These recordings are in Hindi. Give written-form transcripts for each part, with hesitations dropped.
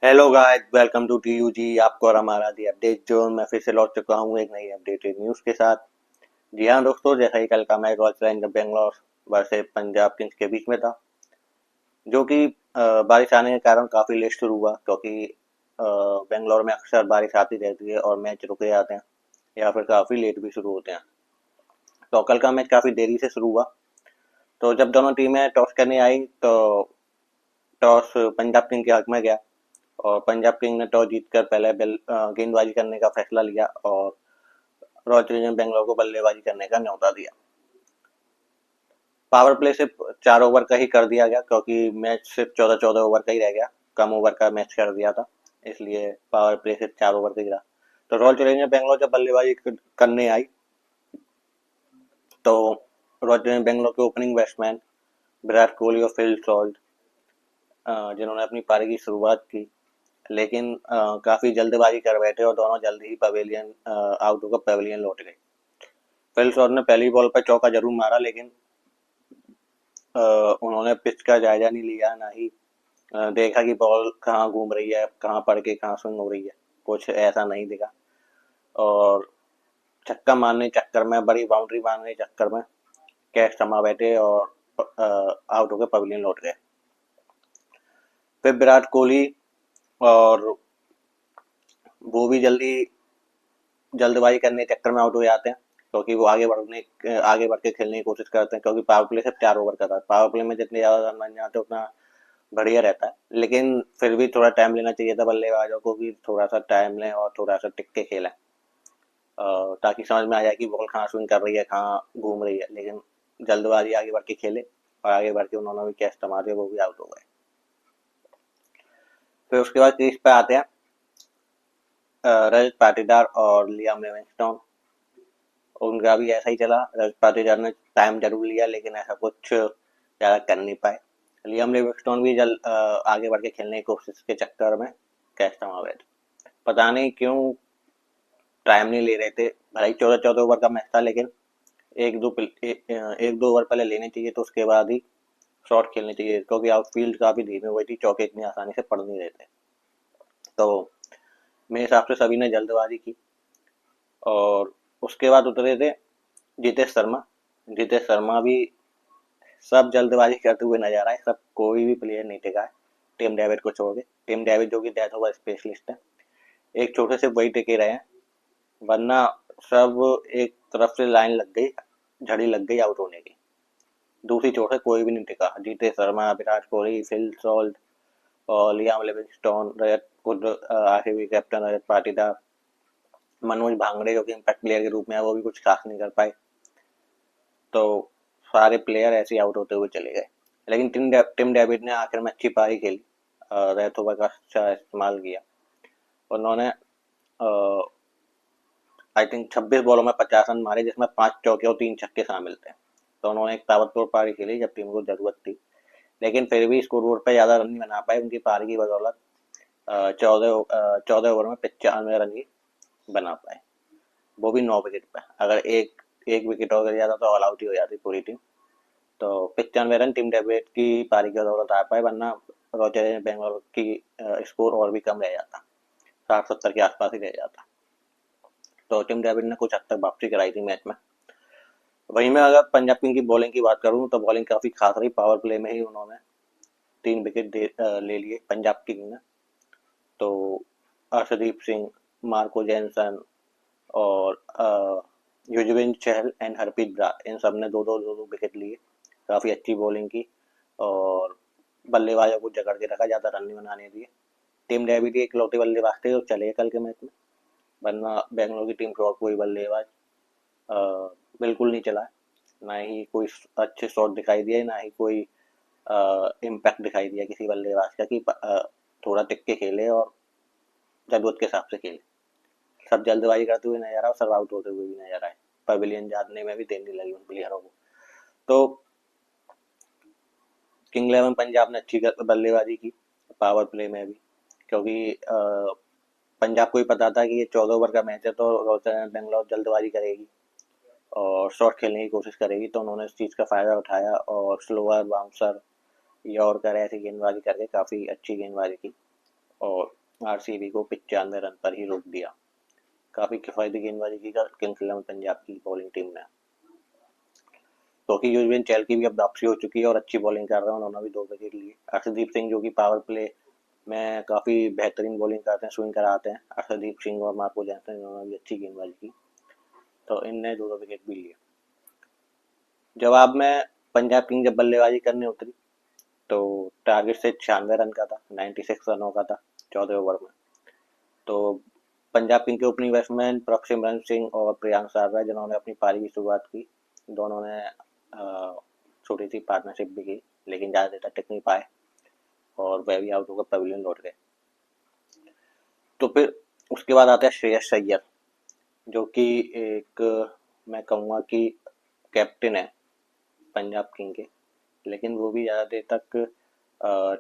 Hello guys, welcome to TUG. आपको और हमारा दी अपडेट जोन। मैं फिर से लौट चुका हूँ एक नई अपडेटेड न्यूज़ के साथ। जी हाँ दोस्तों, जैसा ही कल का match royal Challengers Bangalore versus Punjab Kings के बीच में था, जो कि बारिश आने के कारण काफ़ी लेट शुरू हुआ, क्योंकि बेंगलोर में अक्सर बारिश आती रहती है और मैच रुके जाते हैं या फिर काफ़ी लेट भी शुरू होते हैं। तो कल का मैच काफ़ी देरी से शुरू हुआ। तो जब दोनों टीमें टॉस करने आई तो टॉस पंजाब किंग के हक में गया और पंजाब किंग ने टॉस जीतकर पहले गेंदबाजी करने का फैसला लिया और रॉयल चैलेंजर्स बेंगलोर को बल्लेबाजी करने का न्योता दिया। पावर प्ले सिर्फ 4 ओवर का ही कर दिया गया, क्योंकि मैच सिर्फ 14-14 ओवर का ही रह गया। कम ओवर का मैच कर दिया था, इसलिए पावर प्ले सिर्फ 4 ओवर का ही रहा। तो रॉयल चैलेंजर्स बेंगलोर जब बल्लेबाजी करने आई तो रॉयल चैलेंजर्स बेंगलोर के ओपनिंग बैट्समैन विराट कोहली और फिल सॉल्ट, जिन्होंने अपनी पारी की शुरुआत की, लेकिन काफी जल्दबाजी कर बैठे और दोनों जल्दी ही पवेलियन आउट होकर पवेलियन लौट गए। फिल सॉल्ट ने पहली बॉल पर चौका जरूर मारा, लेकिन उन्होंने पिच का जायजा नहीं लिया, ना ही देखा कि बॉल कहाँ घूम रही है, कहाँ पड़ के कहाँ स्विंग हो रही है। कुछ ऐसा नहीं दिखा और छक्का मारने के चक्कर में, बड़ी बाउंड्री मारने के चक्कर में कैच थमा बैठे और आउट होकर पवेलियन लौट गए। फिर विराट कोहली और वो भी जल्दबाजी करने के चक्कर में आउट हो जाते हैं, क्योंकि वो आगे बढ़ के खेलने की कोशिश करते हैं, क्योंकि पावर प्ले सिर्फ 4 ओवर का था। पावर प्ले में जितने ज्यादा रन बन जाते उतना बढ़िया रहता है, लेकिन फिर भी थोड़ा टाइम लेना चाहिए था बल्लेबाजों को, कि थोड़ा सा टाइम लें और थोड़ा सा टिक के खेलें, ताकि समझ में आ जाए कि बॉल कहाँ स्विंग कर रही है, कहाँ घूम रही है। लेकिन जल्दबाजी आगे बढ़ के खेले और आगे बढ़ के उन्होंने भी कैच थमा दिया, वो भी आउट हो गए। फिर उसके बाद क्रीज पे आते हैं रजत पाटीदार और लियाम लिविंगस्टोन। उनका भी ऐसा ही चला। रजत पाटीदार ने टाइम जरूर लिया, लेकिन ऐसा कुछ ज्यादा कर नहीं पाए। लियाम लिविंगस्टोन भी आगे बढ़ के खेलने की कोशिश के चक्कर में कैच थमा गए थे। पता नहीं क्यों टाइम नहीं ले रहे थे। भाई 14-14 ओवर का मैच था, लेकिन एक दो ओवर पहले लेने चाहिए, तो उसके बाद ही शॉट खेलने चाहिए, क्योंकि आउटफील्ड काफी धीमी हुई थी, चौके इतनी आसानी से पड़ नहीं रहे थे। तो मेरे हिसाब से सभी ने जल्दबाजी की और उसके बाद उतरे थे जितेश शर्मा। जितेश शर्मा भी सब जल्दबाजी करते हुए नजर आए। सब कोई भी प्लेयर नहीं टिका है, टिम डेविड को छोड़ के। टिम डेविड जो कि डेथ ओवर स्पेशलिस्ट है, एक छोटे से वही टिके रहे हैं, वरना सब एक तरफ से लाइन लग गई, झड़ी लग गई आउट होने की। दूसरी चोट से कोई भी नहीं टिका। जीतेश शर्मा, विराट कोहली, फिल सॉल्ट और लियाम लिविंगस्टोन, रजत खुद आखिर भी कैप्टन रजत पाटीदार, मनोज भांगड़े जो कि इम्पैक्ट प्लेयर के रूप में है, वो भी कुछ खास नहीं कर पाए। तो सारे प्लेयर ऐसे ही आउट होते हुए चले गए। लेकिन टिम डेविड ने आखिर में अच्छी पारी खेली, रेत ओवर का अच्छा इस्तेमाल किया। उन्होंने आई थिंक 26 बॉलों में 50 रन मारे, जिसमें 5 चौके और 3 छक्के शामिल थे। तो उन्होंने एक ताबड़तोड़ पारी खेली जब टीम को जरूरत थी, लेकिन फिर भी स्कोर पे ज्यादा रन नहीं बना पाए। उनकी पारी की बदौलत 14 ओवर में 95 रन ही बना पाए, वो भी 9 विकेट पे। अगर एक एक विकेट और गिर जाता तो ऑल आउट ही हो जाती पूरी टीम। तो 95 रन टीम डेविड की पारी की बदौलत आ पाए, वरना रॉयल बेंगलोर की स्कोर और भी कम रह जाता, 60-70 के आसपास ही रह जाता। तो टीम डेविड ने कुछ हद तक वापसी कराई थी मैच में। वहीं मैं अगर पंजाब किंग की बॉलिंग की बात करूं तो बॉलिंग काफी खास रही। पावर प्ले में ही उन्होंने 3 विकेट ले लिए पंजाब किंग ने। तो अर्शदीप सिंह, मार्को जैनसन और युजवेंद्र चहल एंड हरप्रीत ब्रार, इन सब ने दो दो विकेट लिए। काफी अच्छी बॉलिंग की और बल्लेबाजों को जकड़ के रखा, ज्यादा रन नहीं बनाने दिए। टीम डेविड ही इकलौते बल्लेबाज थे जो चले कल के मैच में, वरना बेंगलोर की टीम के और कोई बल्लेबाज बिल्कुल नहीं चला। ना ही कोई अच्छे शॉट दिखाई दिए, ना ही कोई इम्पैक्ट दिखाई दिया किसी बल्लेबाज का, कि थोड़ा टिक के खेले और जरूरत के हिसाब से खेले। सब जल्दबाजी करते हुए नजर आए और सब आउट होते हुए भी नजर आए। पवेलियन जाने में भी देर नहीं लगी उन प्लेयरों को। तो किंग इलेवन पंजाब ने अच्छी बल्लेबाजी की पावर प्ले में भी, क्योंकि पंजाब को ही पता था कि ये 14 ओवर का मैच है, तो रॉयल बेंगलोर जल्दबाजी करेगी और शॉट खेलने की कोशिश करेगी। तो उन्होंने इस चीज़ का फायदा उठाया और स्लोअर बाउंसर यॉर्कर ऐसी गेंदबाजी करके काफ़ी अच्छी गेंदबाजी की और आरसीबी को 95 रन पर ही रोक दिया। काफ़ी किफ़ायती गेंदबाजी की किंग्स इलेवन पंजाब की बॉलिंग टीम ने, क्योंकि युजवेंद्र चहल की भी अब वापसी हो चुकी है और अच्छी बॉलिंग कर रहे हैं, उन्होंने भी 2 विकेट लिए। अर्शदीप सिंह जो कि पावर प्ले में काफ़ी बेहतरीन बॉलिंग करते हैं, स्विंग कराते हैं, अर्शदीप सिंह और मार्को जैनसन, इन्होंने भी अच्छी गेंदबाजी की, तो इनने 2 विकेट भी लिए। जवाब में पंजाब किंग जब बल्लेबाजी करने उतरी तो टारगेट से 96 रन का था, 96 रनों का था 14 ओवर में। तो पंजाब किंग के ओपनिंग बैट्समैन प्रभसिमरन सिंह और प्रियांक सारा, जिन्होंने अपनी पारी की शुरुआत की, दोनों ने छोटी सी पार्टनरशिप भी की, लेकिन ज़्यादा देर तक टिक नहीं पाए और वह भी आउट होकर पवेलियन लौट गए। तो फिर उसके बाद आता है श्रेयस अय्यर, जो कि एक, मैं कहूँगा कि कैप्टन है पंजाब किंग के, लेकिन वो भी ज़्यादा देर तक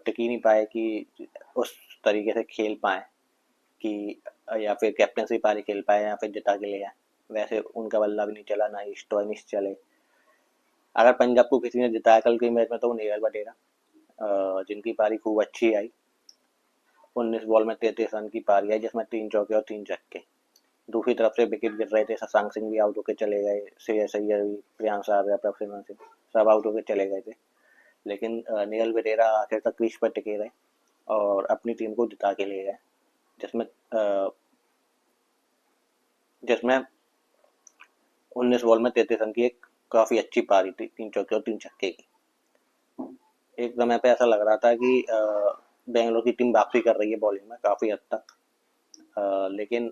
टिक ही नहीं पाए कि उस तरीके से खेल पाए कि या फिर कैप्टनसी पारी खेल पाए या फिर जिता के ले आए। वैसे उनका बल्ला भी नहीं चला, ना ही स्टोइनिस चले। अगर पंजाब को किसी ने जिताया कल के मैच में तो वो नेहल वटेरा, जिनकी पारी खूब अच्छी आई। 19 बॉल में 33 रन की पारी आई, जिसमें 3 चौके और 3 छक्के। दूसरी तरफ से विकेट गिर रहे थे, शशांक सिंह भी आउट होकर चले गए, श्रेयस अय्यर भी, प्रियांक सारा, प्रभसिमरन सिंह, सब आउट होकर चले गए थे, लेकिन नेहल वटेरा आखिर तक क्रीज पर टिके रहे और अपनी टीम को जिता के ले गए, जिसमें जिसमें 19 बॉल में 33 रन की एक काफी अच्छी पारी थी, 3 चौके और 3 छक्के की। एक समय पे ऐसा लग रहा था कि बेंगलोर की टीम वापसी कर रही है बॉलिंग में काफी हद तक, लेकिन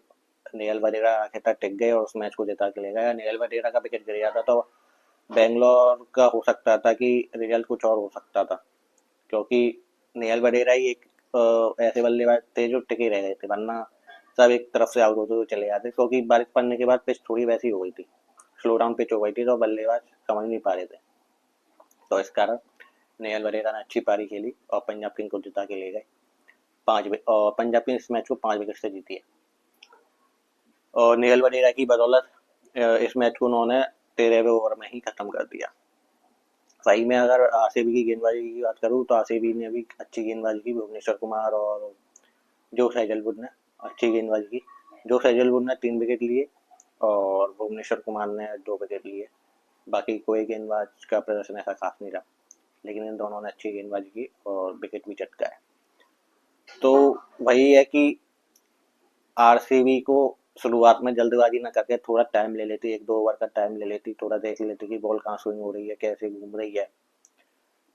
नेहल वटेरा आखिर तक टिक गए और उस मैच को जिता के ले गए। नेहल वटेरा का विकेट गिर जाता तो बेंगलोर का हो सकता था कि रिजल्ट कुछ और हो सकता था, क्योंकि नेहल वटेरा ही एक ऐसे बल्लेबाज थे जो टिके रह गए थे, वरना सब एक तरफ से आउट होते हुए चले जाते, क्योंकि बारिश पड़ने के बाद पिच थोड़ी वैसी हो गई थी, स्लो डाउन पिच हो गई थी, तो बल्लेबाज समझ नहीं पा रहे थे। तो इस कारण नेहल वटेरा ने अच्छी पारी खेली और पंजाब किंग को जिता के ले गए। और पंजाब किंग इस मैच को 5 विकेट से जीती है और नेहल वटेरा की बदौलत इस मैच को उन्होंने 13वें ओवर में ही खत्म कर दिया। सही में अगर आरसीबी की गेंदबाजी की बात करूँ तो आरसीबी ने भी अच्छी गेंदबाजी की, भुवनेश्वर कुमार और जोश हेजलवुड ने अच्छी गेंदबाजी की। जोश हेजलवुड ने 3 विकेट लिए और भुवनेश्वर कुमार ने 2 विकेट लिए। बाकी कोई गेंदबाज का प्रदर्शन ऐसा खास नहीं रहा, लेकिन इन दोनों ने अच्छी गेंदबाजी की और विकेट भी चटकाए। तो वही है कि आरसीबी को शुरुआत में जल्दबाजी ना करके थोड़ा टाइम ले लेती, 1-2 ओवर का टाइम ले लेती, थोड़ा देख लेती कि बॉल कहाँ स्विंग हो रही है, कैसे घूम रही है,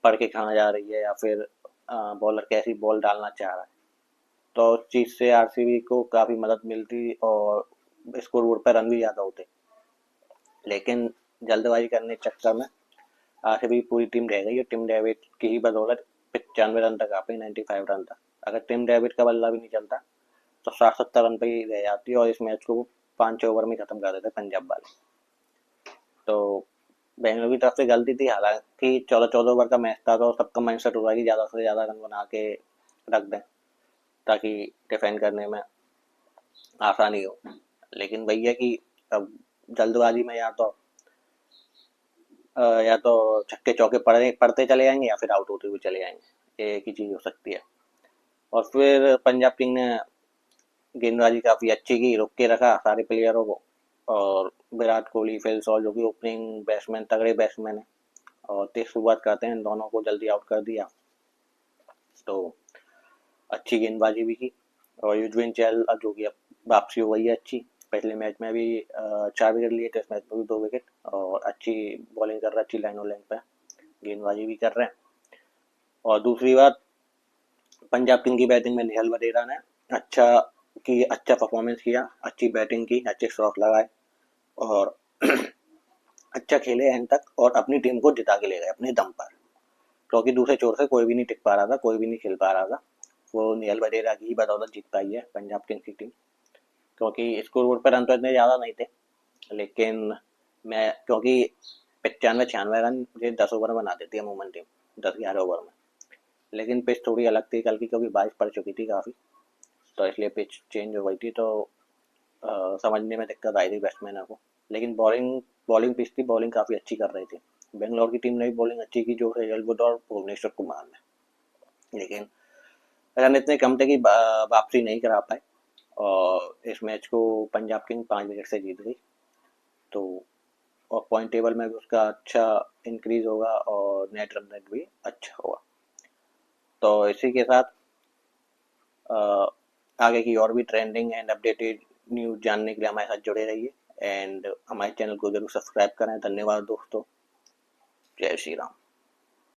पढ़ के कहाँ जा रही है, या फिर बॉलर कैसी बॉल डालना चाह रहा है, तो उस चीज़ से आरसीबी को काफ़ी मदद मिलती और स्कोर बोर्ड पर रन भी ज़्यादा होते। लेकिन जल्दबाजी करने के चक्कर में आरसीबी पूरी टीम रह गई और टिम डेविड की ही बदौलत 95 रन तक आ पाई, 95 रन तक। अगर टिम डेविड का बल्ला भी नहीं चलता तो 60-70 रन पे ही रह जाती और इस मैच को 5-6 ओवर में खत्म कर देते पंजाब वाले। तो बेंगलुरु की तरफ से गलती थी, हालांकि 14-14 ओवर का मैच था तो सबका माइंडसेट हुआ कि ज़्यादा से ज़्यादा रन बना के रख दें ताकि डिफेंड करने में आसानी हो। लेकिन भैया कि अब जल्दबाजी में या तो छक्के चौके पड़ते चले जाएंगे या फिर आउट होते हुए चले जाएंगे, ये एक ही चीज़ हो सकती है। और फिर पंजाब किंग ने गेंदबाजी काफ़ी अच्छी की, रोक के रखा सारे प्लेयरों को, और विराट कोहली, फिल सॉल जो कि ओपनिंग बैट्समैन तगड़े बैट्समैन है और तेज शुरुआत करते हैं, इन दोनों को जल्दी आउट कर दिया। तो अच्छी गेंदबाजी भी की और युजवेंद्र चहल जो कि अब वापसी हो गई है अच्छी, पिछले मैच में भी 4 विकेट लिए थे, इस मैच में भी 2 विकेट, और अच्छी बॉलिंग कर रहा है, अच्छी लाइनों लाइन पे गेंदबाजी भी कर रहे हैं। और दूसरी बात, पंजाब किंग की बैटिंग में नेहल वटेरा ने अच्छा परफॉर्मेंस किया, अच्छी बैटिंग की, अच्छे शॉट लगाए और अच्छा खेले एंड तक और अपनी टीम को जिता के ले गए अपने दम पर, क्योंकि दूसरे छोर से कोई भी नहीं टिक पा रहा था, कोई भी नहीं खेल पा रहा था। वो नेहल वटेरा की ही बदौलत जीत पाई है पंजाब किंग्स की टीम, क्योंकि स्कोर बोर्ड पर रन तो इतने ज़्यादा नहीं थे, लेकिन मैं क्योंकि 95-96 रन मुझे 10 ओवर में बना देती है अमूमन टीम, 10-11 ओवर में, लेकिन पिच थोड़ी अलग थी कल की, क्योंकि बारिश पड़ चुकी थी काफ़ी, तो इसलिए पिच चेंज हो गई थी, तो समझने में दिक्कत आई थी बैट्समैन को। लेकिन बॉलिंग बॉलिंग पिच थी, बॉलिंग काफ़ी अच्छी कर रही थी। बेंगलोर की टीम ने भी बॉलिंग अच्छी की, जो हेजलवुड और भुवनेश्वर कुमार ने, लेकिन रन इतने कम थे कि वापसी नहीं करा पाए, और इस मैच को पंजाब किंग 5 विकेट से जीत गई। तो और पॉइंट टेबल में भी उसका अच्छा इंक्रीज होगा और नेट रन रेट भी अच्छा होगा। तो इसी के साथ आगे की और भी ट्रेंडिंग एंड अपडेटेड न्यूज़ जानने के लिए हमारे साथ जुड़े रहिए, एंड हमारे चैनल को जरूर सब्सक्राइब करें। धन्यवाद दोस्तों। जय श्री राम।